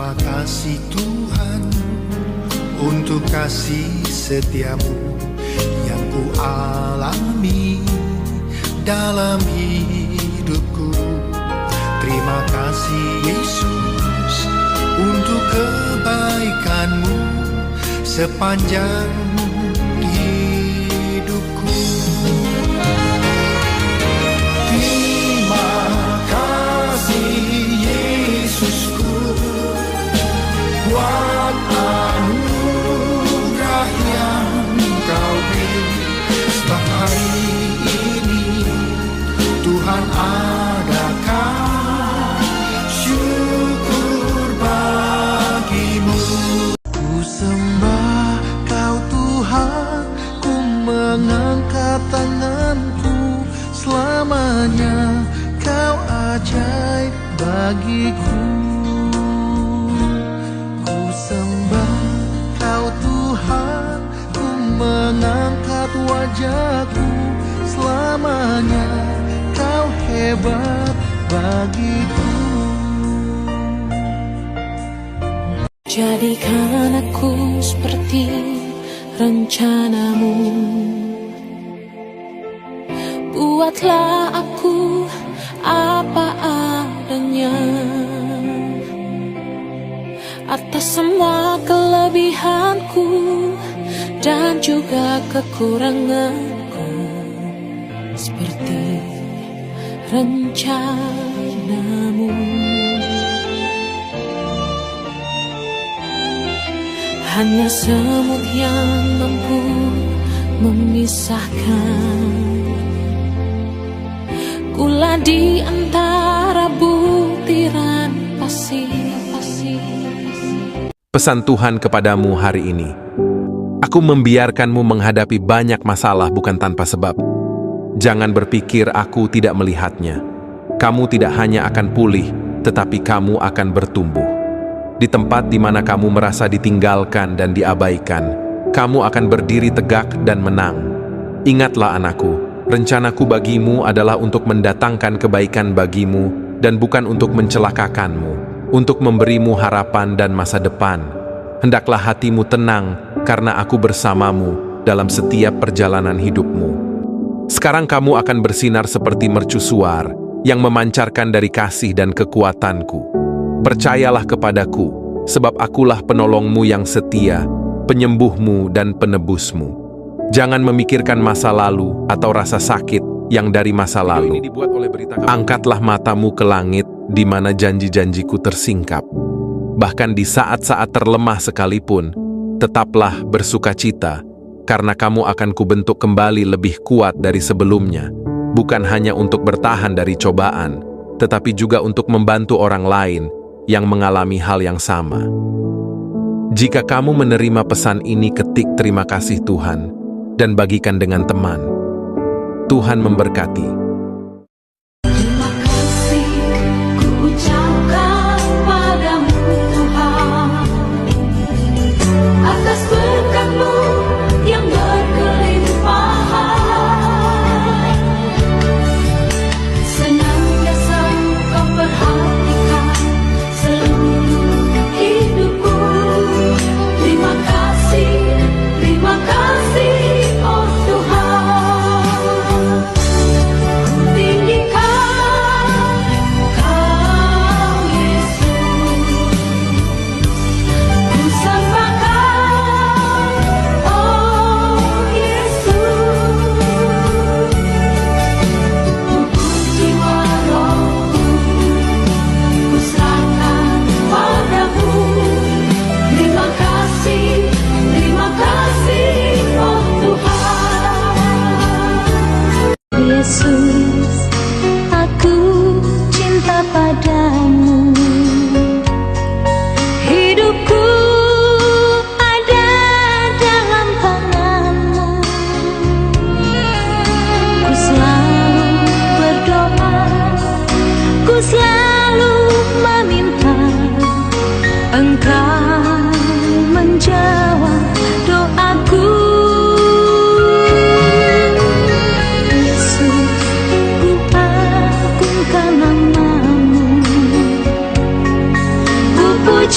Terima kasih Tuhan untuk kasih setiamu yang ku alami dalam hidupku. Terima kasih Yesus untuk kebaikanmu sepanjang hidupku. Terima kasih Yesusku buat anugerah yang Kau beri. Sebab hari ini Tuhan adakan syukur bagimu. Ku sembah Kau Tuhan, ku mengangkat tanganku. Selamanya Kau ajaib bagiku. Ku sembah Kau Tuhan, ku mengangkat wajahku. Selamanya Kau hebat bagiku. Jadikan aku seperti rencanamu. Buatlah aku apa adanya. Atas semua kelebihanku dan juga kekuranganku, seperti rencanamu. Hanya semut yang mampu memisahkan gula di antara butiran pasir. Pesan Tuhan kepadamu hari ini. Aku membiarkanmu menghadapi banyak masalah bukan tanpa sebab. Jangan berpikir aku tidak melihatnya. Kamu tidak hanya akan pulih, tetapi kamu akan bertumbuh. Di tempat di mana kamu merasa ditinggalkan dan diabaikan, kamu akan berdiri tegak dan menang. Ingatlah anakku, rencanaku bagimu adalah untuk mendatangkan kebaikan bagimu dan bukan untuk mencelakakanmu, untuk memberimu harapan dan masa depan. Hendaklah hatimu tenang karena aku bersamamu dalam setiap perjalanan hidupmu. Sekarang kamu akan bersinar seperti mercusuar yang memancarkan dari kasih dan kekuatanku. Percayalah kepadaku, sebab akulah penolongmu yang setia, penyembuhmu dan penebusmu. Jangan memikirkan masa lalu atau rasa sakit yang dari masa lalu. Angkatlah matamu ke langit di mana janji-janjiku tersingkap. Bahkan di saat-saat terlemah sekalipun, tetaplah bersukacita, karena kamu akan kubentuk kembali lebih kuat dari sebelumnya, bukan hanya untuk bertahan dari cobaan, tetapi juga untuk membantu orang lain yang mengalami hal yang sama. Jika kamu menerima pesan ini, ketik terima kasih Tuhan, dan bagikan dengan teman. Tuhan memberkati.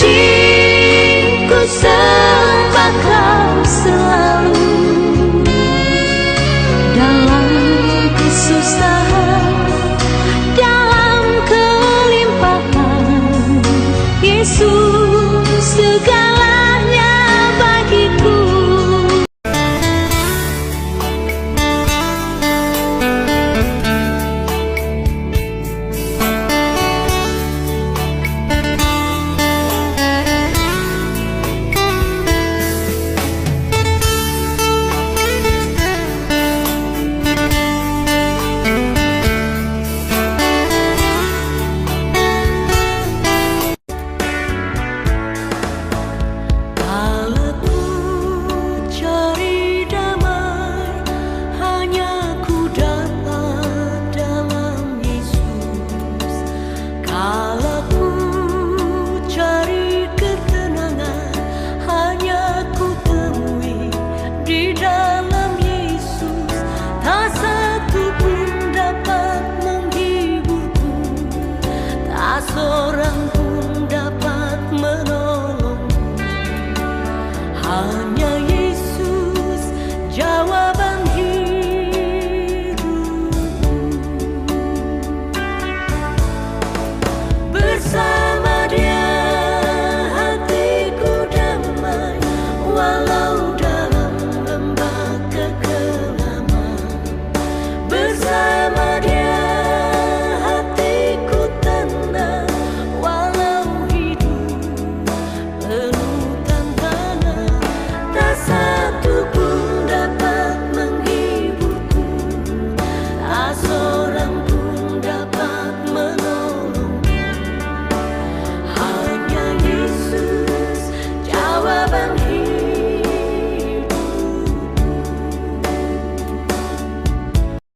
Puji ku sembah Kau selalu dalam kesusahan, dalam kelimpahan. Yesus segalanya bagiku.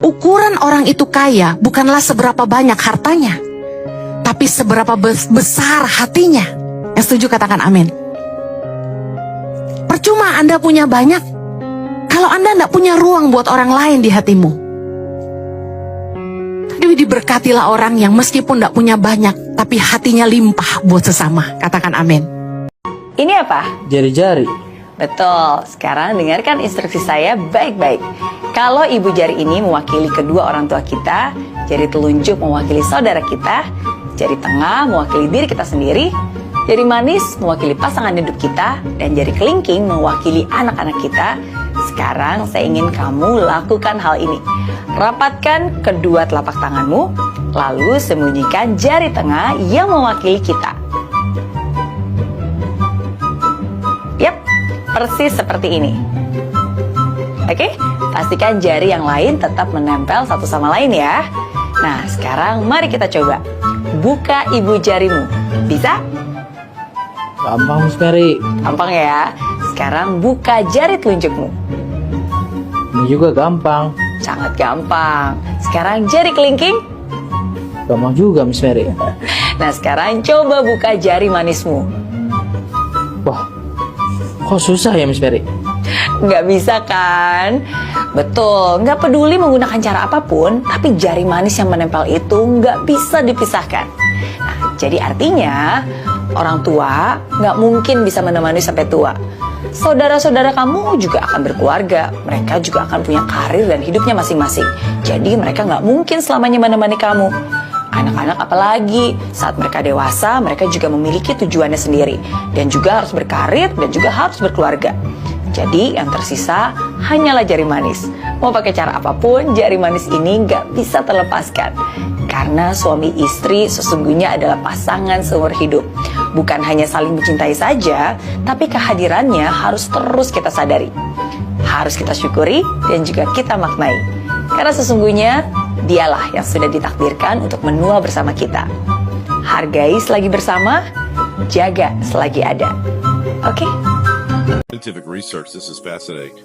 Ukuran orang itu kaya bukanlah seberapa banyak hartanya, tapi seberapa besar hatinya. Yang setuju katakan amin. Percuma Anda punya banyak kalau Anda tidak punya ruang buat orang lain di hatimu. Jadi diberkatilah orang yang meskipun tidak punya banyak, tapi hatinya limpah buat sesama. Katakan amin. Ini apa? Jari-jari. Betul, sekarang dengarkan instruksi saya baik-baik. Kalau ibu jari ini mewakili kedua orang tua kita, jari telunjuk mewakili saudara kita, jari tengah mewakili diri kita sendiri, jari manis mewakili pasangan hidup kita, dan jari kelingking mewakili anak-anak kita. Sekarang saya ingin kamu lakukan hal ini. Rapatkan kedua telapak tanganmu, lalu sembunyikan jari tengah yang mewakili kita. Yap, persis seperti ini. Oke, pastikan jari yang lain tetap menempel satu sama lain ya. Nah, sekarang mari kita coba. Buka ibu jarimu. Bisa? Gampang, Miss Mary. Gampang ya. Sekarang buka jari telunjukmu. Ini juga gampang. Sangat gampang. Sekarang jari kelingking. Gampang juga, Miss Mary. Nah, sekarang coba buka jari manismu. Wah, kok susah ya, Miss Mary? Nggak bisa kan? Betul, nggak peduli menggunakan cara apapun, tapi jari manis yang menempel itu nggak bisa dipisahkan. Nah, jadi artinya orang tua nggak mungkin bisa menemani sampai tua. Saudara-saudara kamu juga akan berkeluarga, mereka juga akan punya karir dan hidupnya masing-masing. Jadi mereka nggak mungkin selamanya menemani kamu. Anak-anak apalagi, saat mereka dewasa, mereka juga memiliki tujuannya sendiri. Dan juga harus berkarir dan juga harus berkeluarga. Jadi yang tersisa hanyalah jari manis. Mau pakai cara apapun, jari manis ini nggak bisa terlepaskan. Karena suami istri sesungguhnya adalah pasangan seumur hidup. Bukan hanya saling mencintai saja, tapi kehadirannya harus terus kita sadari. Harus kita syukuri dan juga kita maknai. Karena sesungguhnya dialah yang sudah ditakdirkan untuk menua bersama kita. Hargai selagi bersama, jaga selagi ada. Oke? Scientific research, this is fascinating,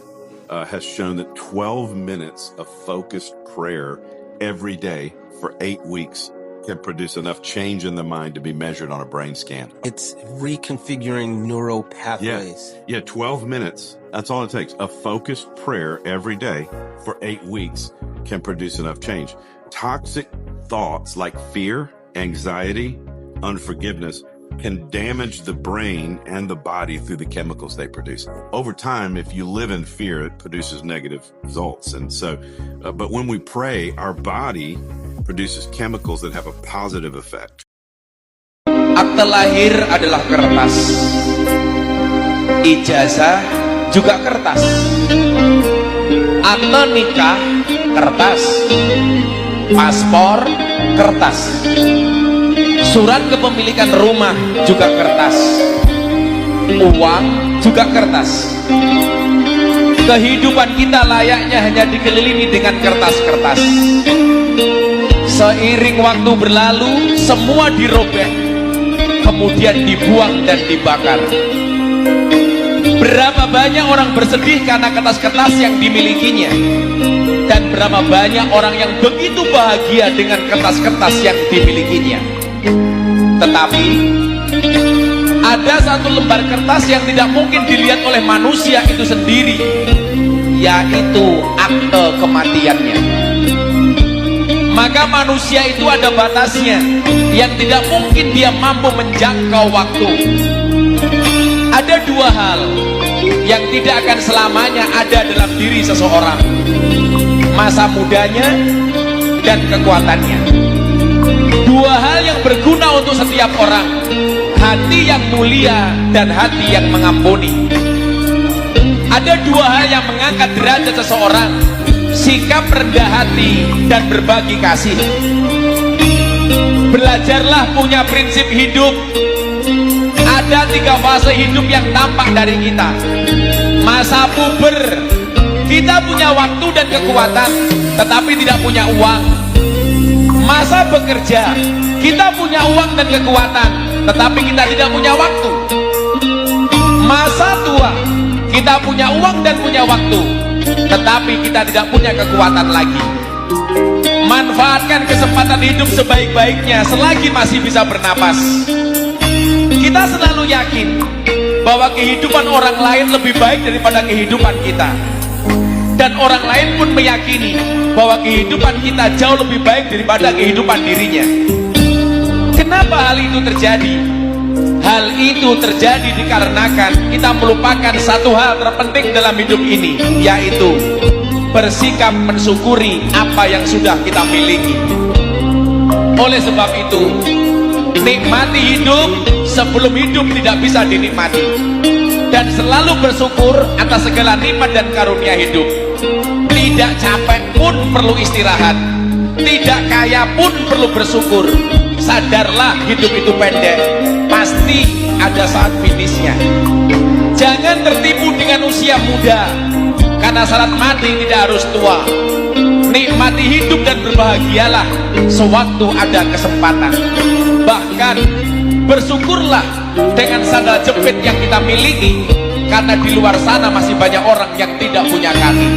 has shown that 12 minutes of focused prayer every day for 8 weeks can produce enough change in the mind to be measured on a brain scan. It's reconfiguring neural pathways. Yeah, 12 minutes. That's all it takes. A focused prayer every day for 8 weeks can produce enough change. Toxic thoughts like fear, anxiety, unforgiveness can damage the brain and the body through the chemicals they produce. Over time, if you live in fear, it produces negative results. And so, but when we pray, our body produces chemicals that have a positive effect. Akte lahir adalah kertas, ijazah juga kertas, akte nikah kertas, paspor kertas, surat kepemilikan rumah juga kertas, uang juga kertas. Kehidupan kita layaknya hanya dikelilingi dengan kertas-kertas. Seiring waktu berlalu, semua dirobek, kemudian dibuang dan dibakar. Berapa banyak orang bersedih karena kertas-kertas yang dimilikinya, dan berapa banyak orang yang begitu bahagia dengan kertas-kertas yang dimilikinya. Tetapi ada satu lembar kertas yang tidak mungkin dilihat oleh manusia itu sendiri, yaitu akte kematiannya. Maka manusia itu ada batasnya, yang tidak mungkin dia mampu menjangkau waktu. Ada dua hal yang tidak akan selamanya ada dalam diri seseorang: masa mudanya dan kekuatannya. Dua hal yang berguna untuk setiap orang: hati yang mulia dan hati yang mengampuni. Ada dua hal yang mengangkat derajat seseorang: sikap rendah hati dan berbagi kasih. Belajarlah punya prinsip hidup. Ada 3 fase hidup yang tampak dari kita. Masa puber, kita punya waktu dan kekuatan, tetapi tidak punya uang. Masa bekerja, kita punya uang dan kekuatan, tetapi kita tidak punya waktu. Masa tua, kita punya uang dan punya waktu, tetapi kita tidak punya kekuatan lagi. Manfaatkan kesempatan hidup sebaik-baiknya selagi masih bisa bernapas. Kita selalu yakin bahwa kehidupan orang lain lebih baik daripada kehidupan kita, dan orang lain pun meyakini bahwa kehidupan kita jauh lebih baik daripada kehidupan dirinya. Kenapa hal itu terjadi? Hal itu terjadi dikarenakan kita melupakan satu hal terpenting dalam hidup ini, yaitu bersikap mensyukuri apa yang sudah kita miliki. Oleh sebab itu, nikmati hidup sebelum hidup tidak bisa dinikmati, dan selalu bersyukur atas segala nikmat dan karunia hidup. Tidak capek pun perlu istirahat, tidak kaya pun perlu bersyukur. Sadarlah hidup itu pendek, pasti ada saat finishnya. Jangan tertipu dengan usia muda, karena syarat mati tidak harus tua. Nikmati hidup dan berbahagialah sewaktu ada kesempatan. Bahkan bersyukurlah dengan sandal jepit yang kita miliki, karena di luar sana masih banyak orang yang tidak punya kaki.